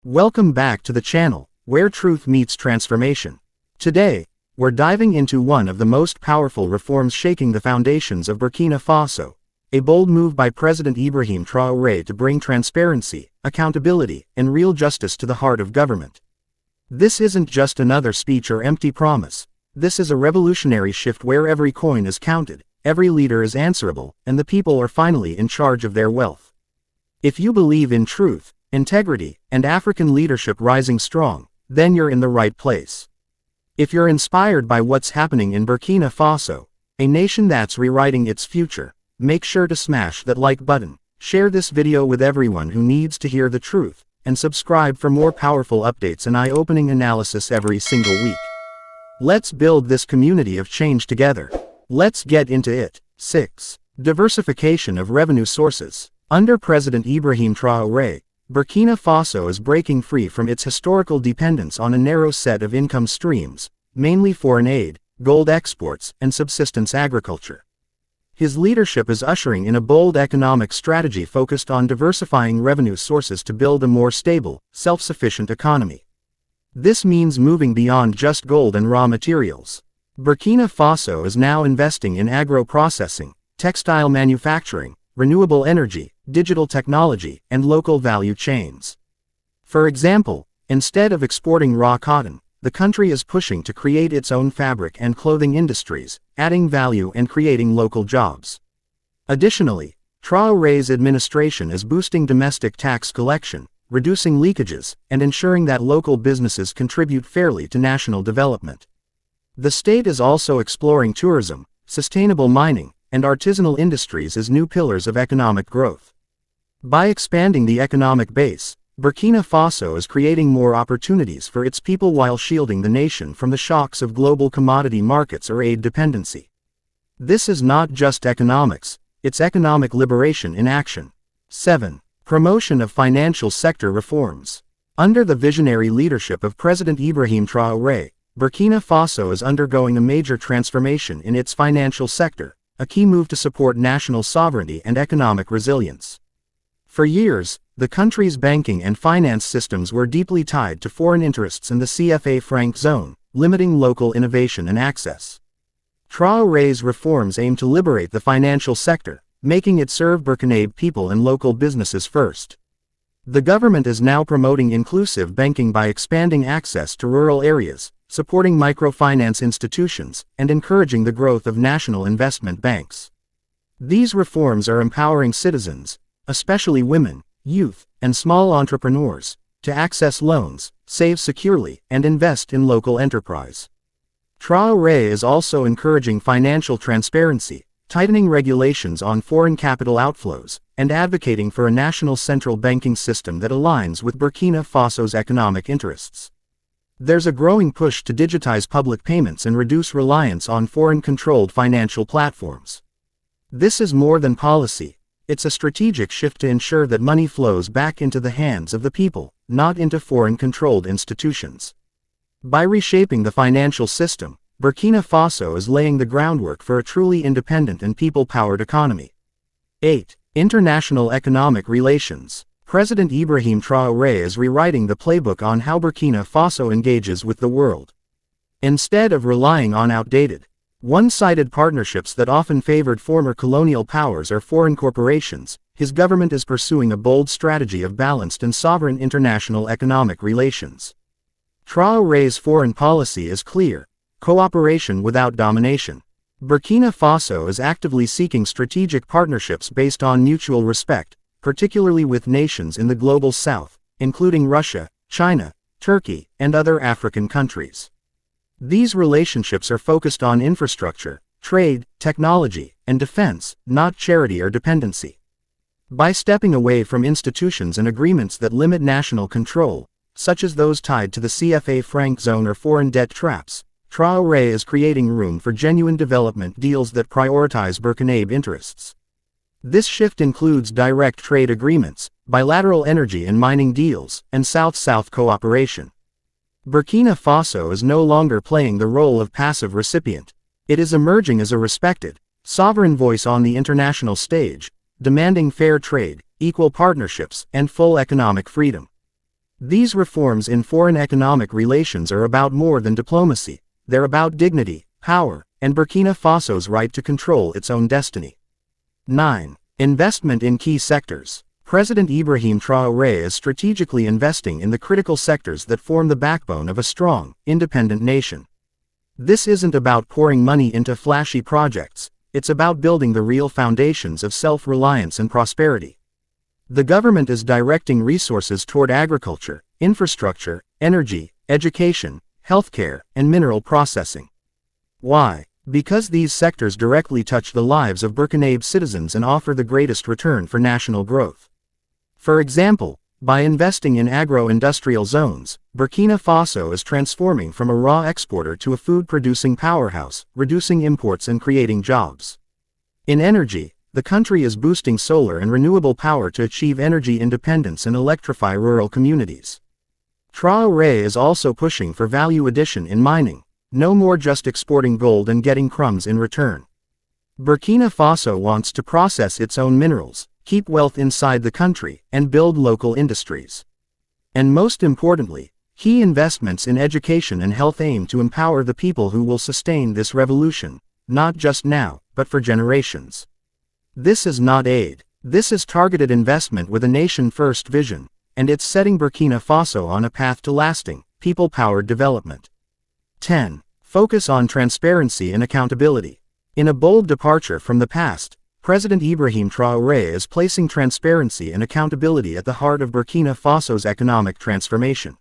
Welcome back to the channel, where truth meets transformation. Today, we're diving into one of the most powerful reforms shaking the foundations of Burkina Faso, a bold move by President Ibrahim Traoré to bring transparency, accountability, and real justice to the heart of government. This isn't just another speech or empty promise. This is a revolutionary shift where every coin is counted, every leader is answerable, and the people are finally in charge of their wealth. If you believe in truth, integrity, and African leadership rising strong, then you're in the right place. If you're inspired by what's happening in Burkina Faso, a nation that's rewriting its future, make sure to smash that like button, share this video with everyone who needs to hear the truth, and subscribe for more powerful updates and eye-opening analysis every single week. Let's build this community of change together. Let's get into it. 6. Diversification of revenue sources. Under President Ibrahim Traoré, Burkina Faso is breaking free from its historical dependence on a narrow set of income streams, mainly foreign aid, gold exports, and subsistence agriculture. His leadership is ushering in a bold economic strategy focused on diversifying revenue sources to build a more stable, self-sufficient economy. This means moving beyond just gold and raw materials. Burkina Faso is now investing in agro-processing, textile manufacturing, renewable energy, digital technology, and local value chains. For example, instead of exporting raw cotton, the country is pushing to create its own fabric and clothing industries, adding value and creating local jobs. Additionally, Traoré's administration is boosting domestic tax collection, reducing leakages, and ensuring that local businesses contribute fairly to national development. The state is also exploring tourism, sustainable mining, and artisanal industries as new pillars of economic growth. By expanding the economic base, Burkina Faso is creating more opportunities for its people while shielding the nation from the shocks of global commodity markets or aid dependency. This is not just economics, it's economic liberation in action. 7. Promotion of financial sector reforms. Under the visionary leadership of President Ibrahim Traoré, Burkina Faso is undergoing a major transformation in its financial sector, a key move to support national sovereignty and economic resilience. For years, the country's banking and finance systems were deeply tied to foreign interests in the CFA franc zone, limiting local innovation and access. Traoré's reforms aim to liberate the financial sector, making it serve Burkinabe people and local businesses first. The government is now promoting inclusive banking by expanding access to rural areas, supporting microfinance institutions, and encouraging the growth of national investment banks. These reforms are empowering citizens, especially women, youth, and small entrepreneurs, to access loans, save securely, and invest in local enterprise. Traoré is also encouraging financial transparency, tightening regulations on foreign capital outflows, and advocating for a national central banking system that aligns with Burkina Faso's economic interests. There's a growing push to digitize public payments and reduce reliance on foreign-controlled financial platforms. This is more than policy. It's a strategic shift to ensure that money flows back into the hands of the people, not into foreign-controlled institutions. By reshaping the financial system, Burkina Faso is laying the groundwork for a truly independent and people-powered economy. 8. International economic relations. President Ibrahim Traoré is rewriting the playbook on how Burkina Faso engages with the world. Instead of relying on outdated, one-sided partnerships that often favored former colonial powers or foreign corporations, his government is pursuing a bold strategy of balanced and sovereign international economic relations. Traoré's foreign policy is clear: cooperation without domination. Burkina Faso is actively seeking strategic partnerships based on mutual respect, particularly with nations in the global south, including Russia, China, Turkey, and other African countries. These relationships are focused on infrastructure, trade, technology, and defense, not charity or dependency. By stepping away from institutions and agreements that limit national control, such as those tied to the CFA franc zone or foreign debt traps, Traoré is creating room for genuine development deals that prioritize Burkinabe interests. This shift includes direct trade agreements, bilateral energy and mining deals, and South-South cooperation. Burkina Faso is no longer playing the role of passive recipient. It is emerging as a respected, sovereign voice on the international stage, demanding fair trade, equal partnerships, and full economic freedom. These reforms in foreign economic relations are about more than diplomacy. They're about dignity, power, and Burkina Faso's right to control its own destiny. 9. Investment in key sectors. President Ibrahim Traoré is strategically investing in the critical sectors that form the backbone of a strong, independent nation. This isn't about pouring money into flashy projects, it's about building the real foundations of self-reliance and prosperity. The government is directing resources toward agriculture, infrastructure, energy, education, healthcare, and mineral processing. Why? Because these sectors directly touch the lives of Burkinabe citizens and offer the greatest return for national growth. For example, by investing in agro-industrial zones, Burkina Faso is transforming from a raw exporter to a food-producing powerhouse, reducing imports and creating jobs. In energy, the country is boosting solar and renewable power to achieve energy independence and electrify rural communities. Traoré is also pushing for value addition in mining, no more just exporting gold and getting crumbs in return. Burkina Faso wants to process its own minerals, keep wealth inside the country, and build local industries. And most importantly, key investments in education and health aim to empower the people who will sustain this revolution, not just now, but for generations. This is not aid. This is targeted investment with a nation-first vision, and it's setting Burkina Faso on a path to lasting, people-powered development. 10. Focus on transparency and accountability. In a bold departure from the past, President Ibrahim Traoré is placing transparency and accountability at the heart of Burkina Faso's economic transformation.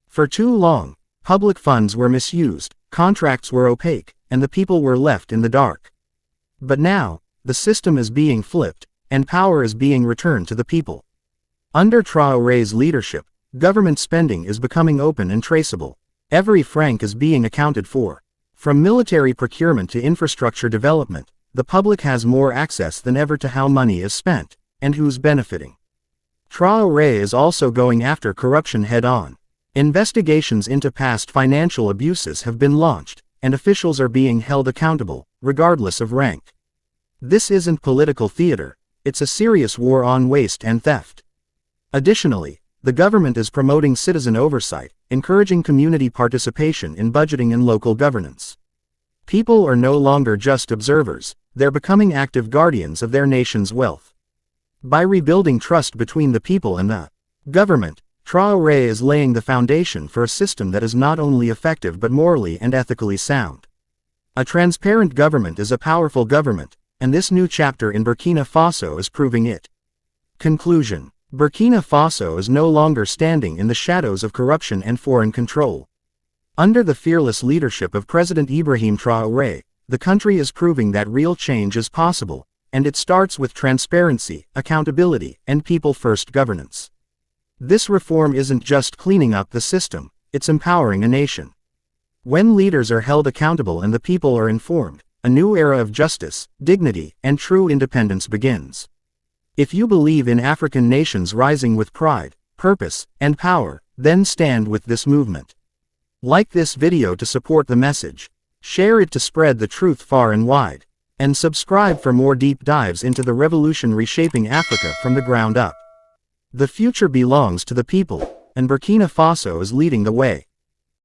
For too long, public funds were misused, contracts were opaque, and the people were left in the dark. But now, the system is being flipped, and power is being returned to the people. Under Traoré's leadership, government spending is becoming open and traceable. Every franc is being accounted for. From military procurement to infrastructure development, the public has more access than ever to how money is spent, and who's benefiting. Traoré is also going after corruption head-on. Investigations into past financial abuses have been launched, and officials are being held accountable, regardless of rank. This isn't political theater, it's a serious war on waste and theft. Additionally, the government is promoting citizen oversight, encouraging community participation in budgeting and local governance. People are no longer just observers, they're becoming active guardians of their nation's wealth. By rebuilding trust between the people and the government, Traoré is laying the foundation for a system that is not only effective but morally and ethically sound. A transparent government is a powerful government, and this new chapter in Burkina Faso is proving it. Conclusion. Burkina Faso is no longer standing in the shadows of corruption and foreign control. Under the fearless leadership of President Ibrahim Traoré, the country is proving that real change is possible, and it starts with transparency, accountability, and people-first governance. This reform isn't just cleaning up the system, it's empowering a nation. When leaders are held accountable and the people are informed, a new era of justice, dignity, and true independence begins. If you believe in African nations rising with pride, purpose, and power, then stand with this movement. Like this video to support the message, share it to spread the truth far and wide, and subscribe for more deep dives into the revolution reshaping Africa from the ground up. The future belongs to the people, and Burkina Faso is leading the way.